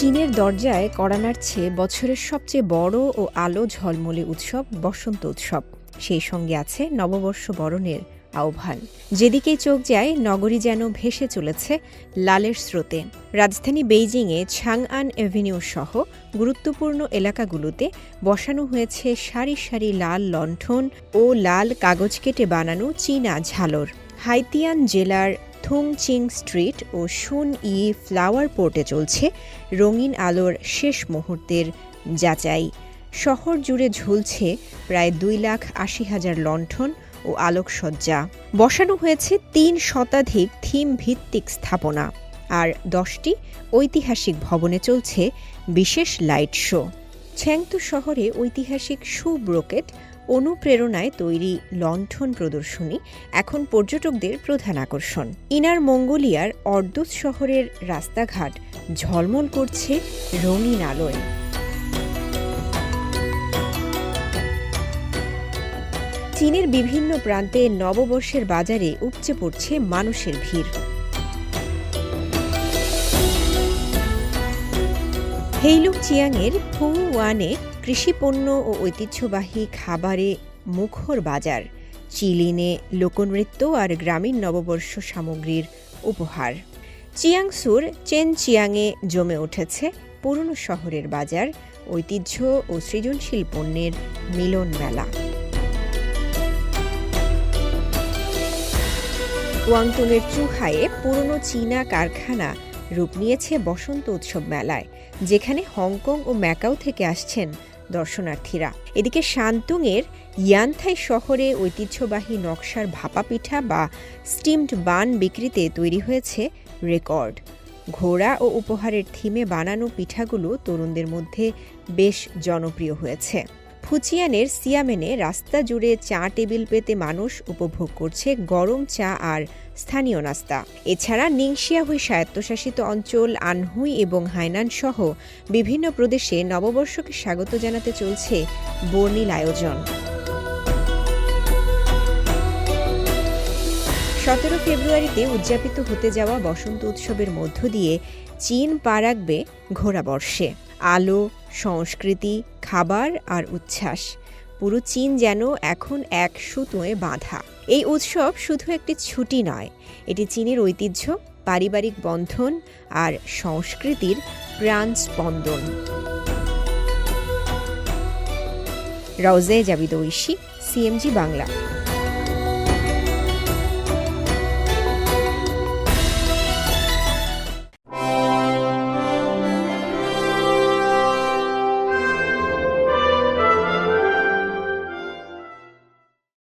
চীনের দরজায় কড়া নাড়ছে বছরের সবচেয়ে বড় ও আলো ঝলমলে উৎসব বসন্ত উৎসব। সেই সঙ্গে আছে নববর্ষ বরণের আহ্বান। যেদিকেই চোখ যায় নগরী যেন ভেসে চলেছে লালের স্রোতে। রাজধানী বেইজিংয়ে ছাংআন এভিনিউ সহ গুরুত্বপূর্ণ এলাকাগুলোতে বসানো হয়েছে সারি সারি লাল লণ্ঠন ও লাল কাগজ কেটে বানানো চীনা ঝালর। হাইতিয়ান জেলার থুংচিং স্ট্রিট ও শুন ই ফ্লাওয়ার পোর্টে চলছে রঙিন আলোর শেষ মুহূর্তের যাচাই। শহর জুড়ে ঝুলছে প্রায় 2,80,000 লণ্ঠন ও আলোকসজ্জা। বসানো হয়েছে 3 শতাধিক থিম ভিত্তিক স্থাপনা, আর 10টি ঐতিহাসিক ভবনে চলছে বিশেষ লাইট শো। চ্যাংতু শহরে ঐতিহাসিক শু ব্রোকেট অনুপ্রেরণায় তৈরি লণ্ঠন প্রদর্শনী এখন পর্যটকদের প্রধান আকর্ষণ। ইনার মঙ্গোলিয়ার অর্দুজ শহরের রাস্তাঘাট ঝলমল করছে রঙিন আলোয়। চীনের বিভিন্ন প্রান্তে নববর্ষের বাজারে উপচে পড়ছে মানুষের ভিড়। হেইলুং চিয়াংয়ের ফুংওয়ানে কৃষিপণ্য ও ঐতিহ্যবাহী খাবারে মুখর বাজার। চিলিনে লোকনৃত্য আর গ্রামীণ নববর্ষ সামগ্রীর উপহার। চিয়াংসুর চেনচিয়াংয়ে জমে উঠেছে পুরনো শহরের বাজার, ঐতিহ্য ও সৃজনশীল পণ্যের মিলন মেলা। ওয়াংতুনের চুহায়ে পুরনো চীনা কারখানা রূপ নিয়েছে বসন্ত উৎসব মেলায়, যেখানে হংকং ও ম্যাকাও থেকে আসছেন দর্শনার্থীরা। এদিকে শান্তুংয়ের ইয়ানথাই শহরে ঐতিহ্যবাহী নকশার ভাপা পিঠা বা স্টিমড বান বিক্রিতে তৈরি হয়েছে রেকর্ড। ঘোড়া ও উপহারের থিমে বানানো পিঠাগুলো তরুণদের মধ্যে বেশ জনপ্রিয় হয়েছে। ফুচিয়ানের সিয়ামেনে রাস্তা জুড়ে চা টেবিল পেতে মানুষ উপভোগ করছে গরম চা আর স্থানীয় নাস্তা। এছাড়া নিংশিয়াহুই স্বায়ত্তশাসিত অঞ্চল, আনহুই এবং হাইনান সহ বিভিন্ন প্রদেশে নববর্ষকে স্বাগত জানাতে চলছে বর্ণিল আয়োজন। 17 ফেব্রুয়ারিতে উদযাপিত হতে যাওয়া বসন্ত উৎসবের মধ্য দিয়ে চীন পা রাখবে ঘোড়াবর্ষে। আলো, সংস্কৃতি, খাবার আর উচ্ছ্বাস, পুরো চীন যেন এখন এক সুতোয় বাঁধা। এই উৎসব শুধু একটি ছুটি নয়, এটি চীনের ঐতিহ্য, পারিবারিক বন্ধন আর সংস্কৃতির প্রাণ স্পন্দন। রওজে জাবিদ ঐশী, সিএমজি বাংলা।